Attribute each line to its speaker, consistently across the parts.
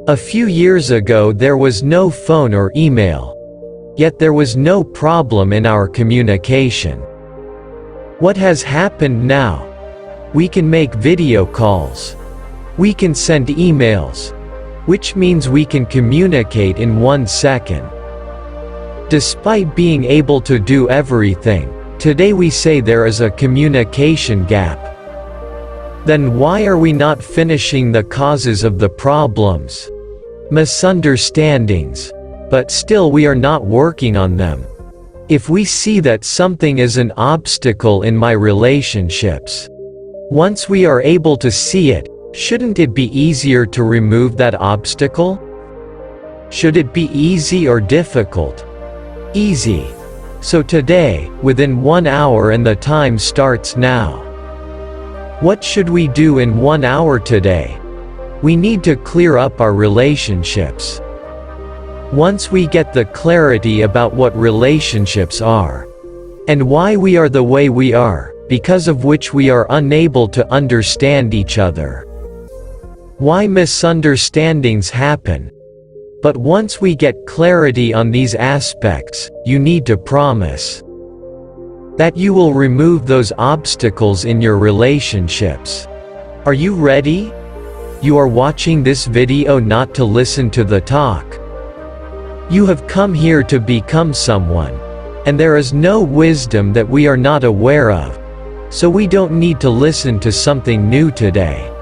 Speaker 1: A few years ago there was no phone or email. Yet there was no problem in our communication. What has happened now? We can make video calls. We can send emails. Which means we can communicate in 1 second. Despite being able to do everything, today we say there is a communication gap. Then why are we not finishing the causes of the problems? Misunderstandings. But still we are not working on them. If we see that something is an obstacle in my relationships, once we are able to see it, shouldn't it be easier to remove that obstacle? Should it be easy or difficult? Easy. So today, within 1 hour, and the time starts now. What should we do in 1 hour today? We need to clear up our relationships. Once we get the clarity about what relationships are, and why we are the way we are, because of which we are unable to understand each other. Why misunderstandings happen. But once we get clarity on these aspects, you need to promise that you will remove those obstacles in your relationships. Are you ready? You are watching this video not to listen to the talk. You have come here to become someone, and there is no wisdom that we are not aware of, so we don't need to listen to something new today.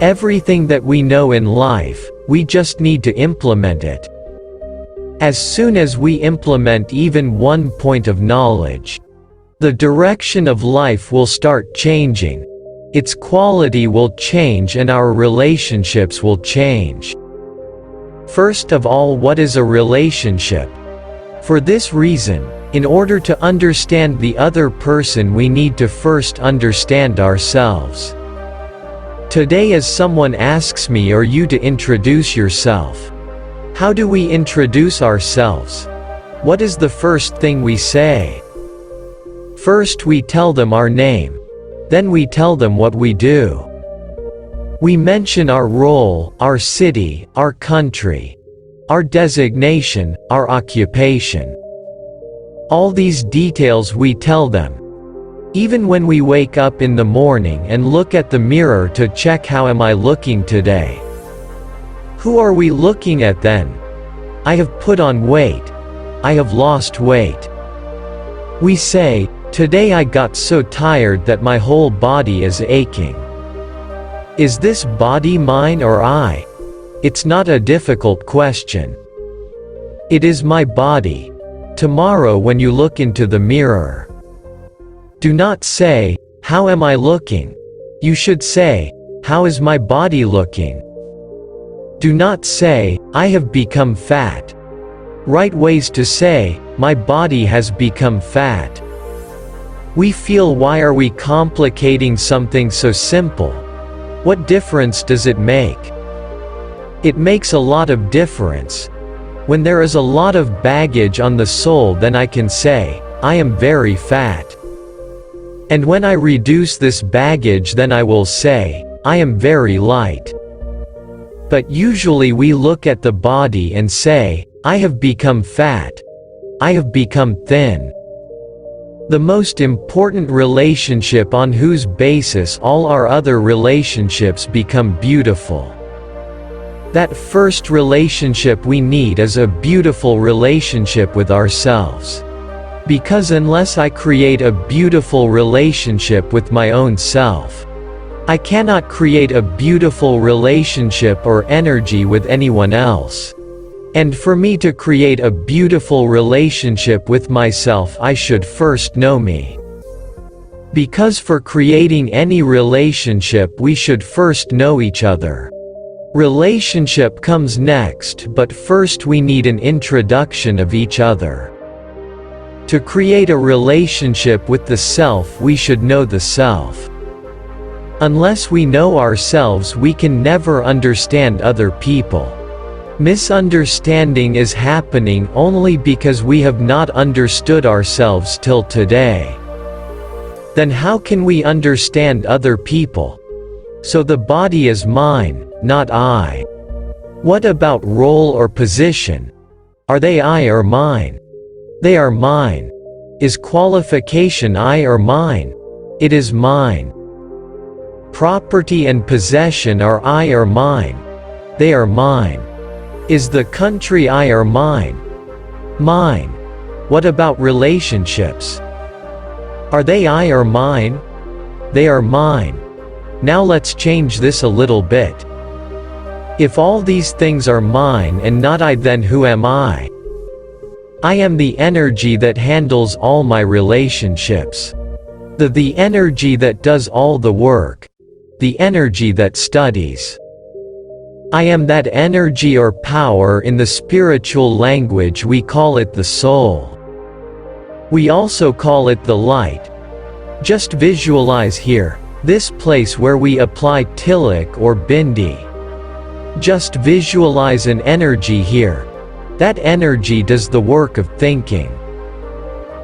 Speaker 1: Everything that we know in life, we just need to implement it. As soon as we implement even 1 point of knowledge, the direction of life will start changing. Its quality will change and our relationships will change. First of all, what is a relationship? For this reason, in order to understand the other person, we need to first understand ourselves. Today, as someone asks me or you to introduce yourself, how do we introduce ourselves? What is the first thing we say? First we tell them our name. Then we tell them what we do. We mention our role, our city, our country, our designation, our occupation. All these details we tell them. Even when we wake up in the morning and look at the mirror to check how am I looking today. Who are we looking at then? I have put on weight. I have lost weight. We say, today I got so tired that my whole body is aching. Is this body mine or I? It's not a difficult question. It is my body. Tomorrow when you look into the mirror, do not say, how am I looking? You should say, how is my body looking? Do not say, I have become fat. Right ways to say, my body has become fat. We feel, why are we complicating something so simple? What difference does it make? It makes a lot of difference. When there is a lot of baggage on the soul, then I can say, I am very fat. And when I reduce this baggage, then I will say, I am very light. But usually we look at the body and say, I have become fat. I have become thin. The most important relationship on whose basis all our other relationships become beautiful. That first relationship we need is a beautiful relationship with ourselves. Because unless I create a beautiful relationship with my own self, I cannot create a beautiful relationship or energy with anyone else. And for me to create a beautiful relationship with myself, I should first know me. Because for creating any relationship, we should first know each other. Relationship comes next, but first we need an introduction of each other. To create a relationship with the self, we should know the self. Unless we know ourselves, we can never understand other people. Misunderstanding is happening only because we have not understood ourselves till today. Then how can we understand other people? So the body is mine, not I. What about role or position? Are they I or mine? They are mine. Is qualification I or mine? It is mine. Property and possession are I or mine? They are mine. Is the country I or mine? Mine. What about relationships? Are they I or mine? They are mine. Now let's change this a little bit. If all these things are mine and not I, then who am I? I am the energy that handles all my relationships. The energy that does all the work. The energy that studies. I am that energy or power. In the spiritual language we call it the soul. We also call it the light. Just visualize here, this place where we apply tilak or bindi. Just visualize an energy here. That energy does the work of thinking.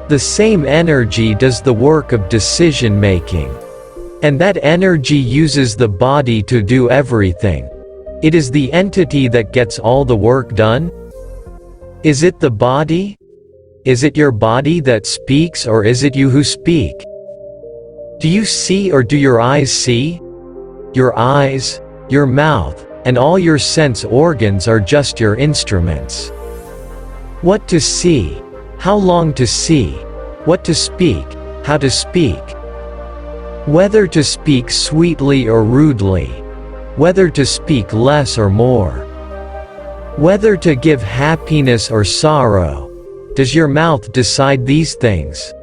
Speaker 1: The same energy does the work of decision making. And that energy uses the body to do everything. It is the entity that gets all the work done? Is it the body? Is it your body that speaks, or is it you who speak? Do you see, or do your eyes see? Your eyes, your mouth, and all your sense organs are just your instruments. What to see, how long to see, what to speak, how to speak. Whether to speak sweetly or rudely. Whether to speak less or more. Whether to give happiness or sorrow. Does your mouth decide these things?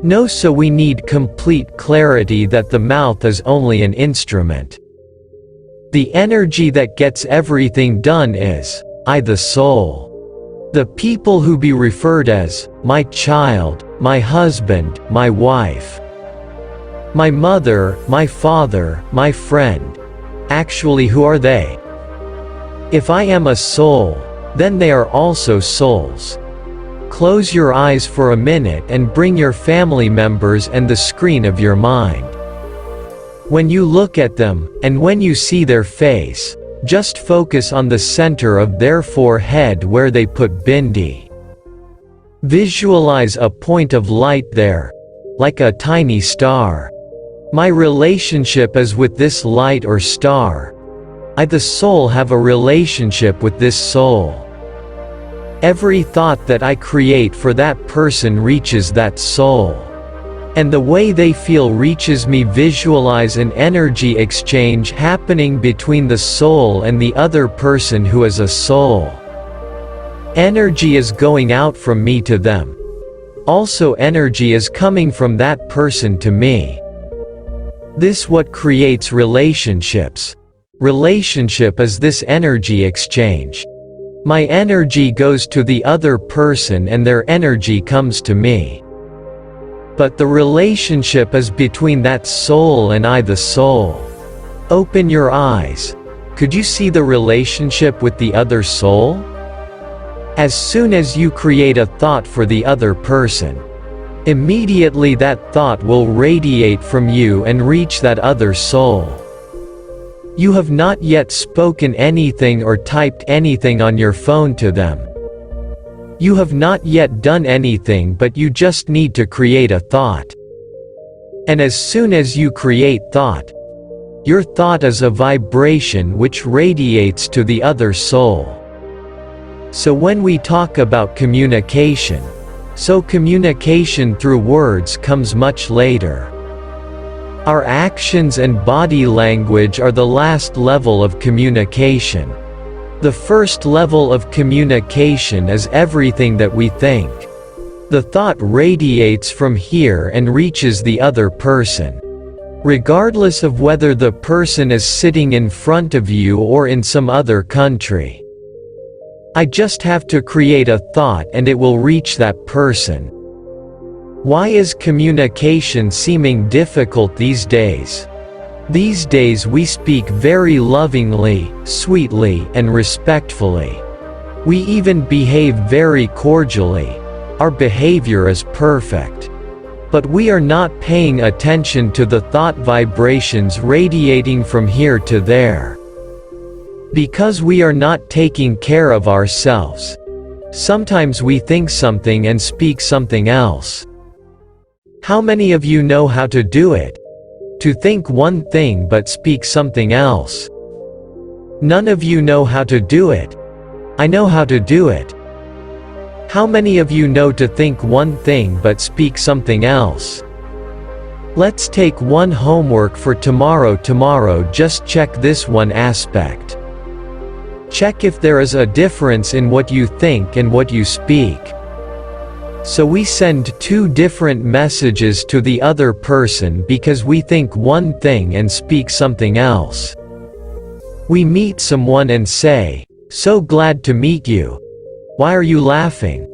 Speaker 1: No, so we need complete clarity that the mouth is only an instrument. The energy that gets everything done is, I the soul. The people who be referred as, my child, my husband, my wife, my mother, my father, my friend. Actually, who are they? If I am a soul, then they are also souls. Close your eyes for a minute and bring your family members and the screen of your mind. When you look at them, and when you see their face, just focus on the center of their forehead where they put bindi. Visualize a point of light there, like a tiny star. My relationship is with this light or star. I the soul have a relationship with this soul. Every thought that I create for that person reaches that soul. And the way they feel reaches me. Visualize an energy exchange happening between the soul and the other person who is a soul. Energy is going out from me to them. Also energy is coming from that person to me. This what creates relationships. Relationship is this energy exchange. My energy goes to the other person and their energy comes to me. But the relationship is between that soul and I the soul. Open your eyes. Could you see the relationship with the other soul? As soon as you create a thought for the other person, immediately that thought will radiate from you and reach that other soul. You have not yet spoken anything or typed anything on your phone to them. You have not yet done anything, but you just need to create a thought. And as soon as you create thought, your thought is a vibration which radiates to the other soul. So when we talk about communication, so communication through words comes much later. Our actions and body language are the last level of communication. The first level of communication is everything that we think. The thought radiates from here and reaches the other person. Regardless of whether the person is sitting in front of you or in some other country. I just have to create a thought and it will reach that person. Why is communication seeming difficult these days? These days we speak very lovingly, sweetly, and respectfully. We even behave very cordially. Our behavior is perfect. But we are not paying attention to the thought vibrations radiating from here to there. Because we are not taking care of ourselves. Sometimes we think something and speak something else. How many of you know how to do it? To think one thing but speak something else. None of you know how to do it. I know how to do it. How many of you know to think one thing but speak something else? Let's take one homework for tomorrow. Just check this one aspect. Check if there is a difference in what you think and what you speak. So we send two different messages to the other person because we think one thing and speak something else. We meet someone and say, "So glad to meet you. Why are you laughing?"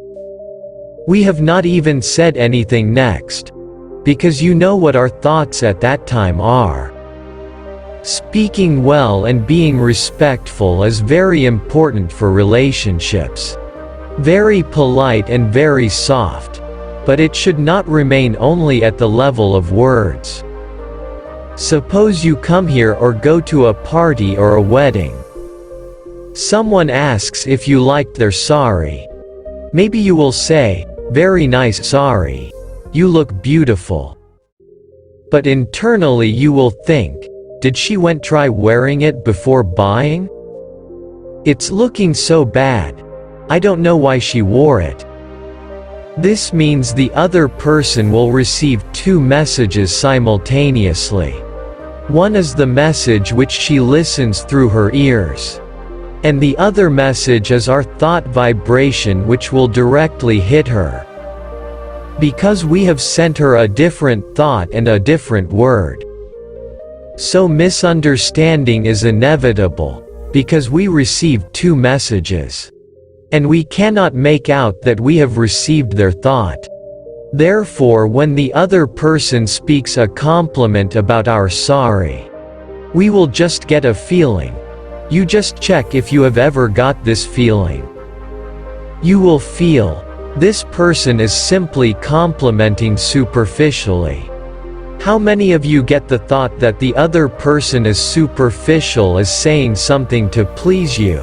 Speaker 1: We have not even said anything next. Because you know what our thoughts at that time are. Speaking well and being respectful is very important for relationships. Very polite and very soft. But it should not remain only at the level of words. Suppose you come here or go to a party or a wedding. Someone asks if you liked their sari. Maybe you will say, "Very nice sari. You look beautiful." But internally you will think, did she went try wearing it before buying? It's looking so bad. I don't know why she wore it. This means the other person will receive two messages simultaneously. One is the message which she listens through her ears. And the other message is our thought vibration which will directly hit her. Because we have sent her a different thought and a different word. So misunderstanding is inevitable, because we receive two messages. And we cannot make out that we have received their thought. Therefore when the other person speaks a compliment about our sari, we will just get a feeling. You just check if you have ever got this feeling. You will feel, this person is simply complimenting superficially. How many of you get the thought that the other person is superficial as saying something to please you?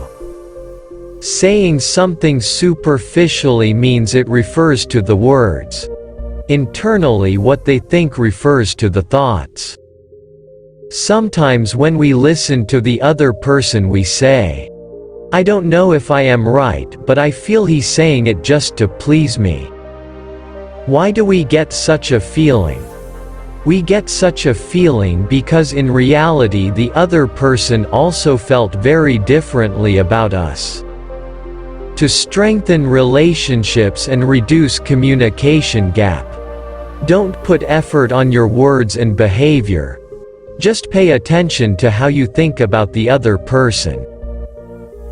Speaker 1: Saying something superficially means it refers to the words. Internally what they think refers to the thoughts. Sometimes when we listen to the other person we say, "I don't know if I am right, but I feel he's saying it just to please me." Why do we get such a feeling? We get such a feeling because in reality the other person also felt very differently about us. To strengthen relationships and reduce communication gap, don't put effort on your words and behavior. Just pay attention to how you think about the other person.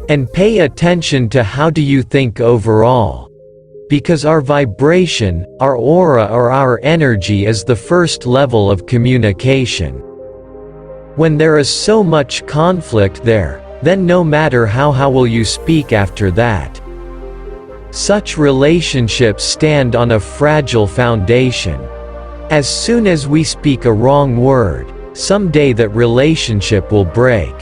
Speaker 1: And pay attention to how do you think overall. Because our vibration, our aura or our energy is the first level of communication. When there is so much conflict there, then no matter how will you speak after that. Such relationships stand on a fragile foundation. As soon as we speak a wrong word, someday that relationship will break.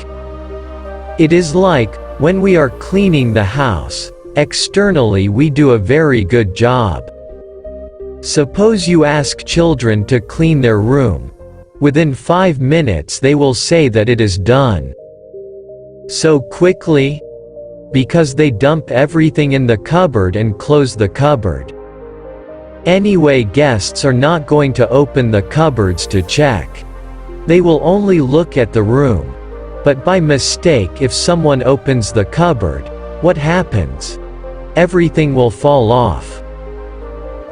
Speaker 1: It is like, when we are cleaning the house, externally we do a very good job. Suppose you ask children to clean their room. Within 5 minutes they will say that it is done. So quickly? Because they dump everything in the cupboard and close the cupboard. Anyway, guests are not going to open the cupboards to check. They will only look at the room. But by mistake if someone opens the cupboard, what happens? Everything will fall off.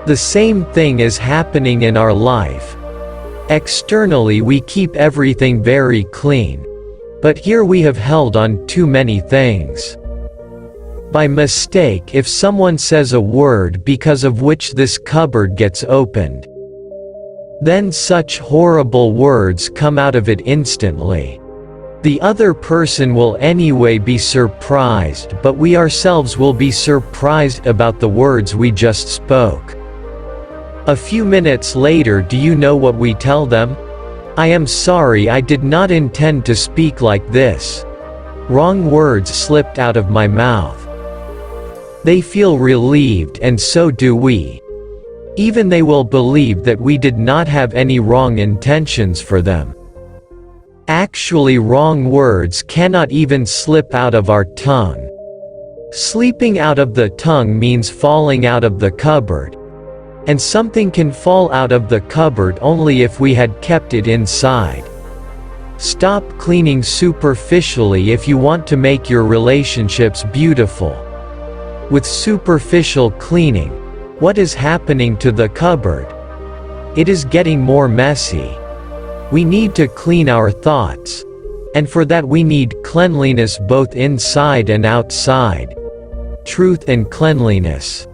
Speaker 1: The same thing is happening in our life. Externally we keep everything very clean. But here we have held on too many things. By mistake if someone says a word because of which this cupboard gets opened, then such horrible words come out of it instantly. The other person will anyway be surprised, but we ourselves will be surprised about the words we just spoke. A few minutes later, do you know what we tell them? "I am sorry, I did not intend to speak like this. Wrong words slipped out of my mouth. They feel relieved, and so do we. Even they will believe that we did not have any wrong intentions for them. Actually, wrong words cannot even slip out of our tongue. Sleeping out of the tongue means falling out of the cupboard. And something can fall out of the cupboard only if we had kept it inside. Stop cleaning superficially if you want to make your relationships beautiful. With superficial cleaning, what is happening to the cupboard? It is getting more messy. We need to clean our thoughts. And for that we need cleanliness both inside and outside. Truth and cleanliness.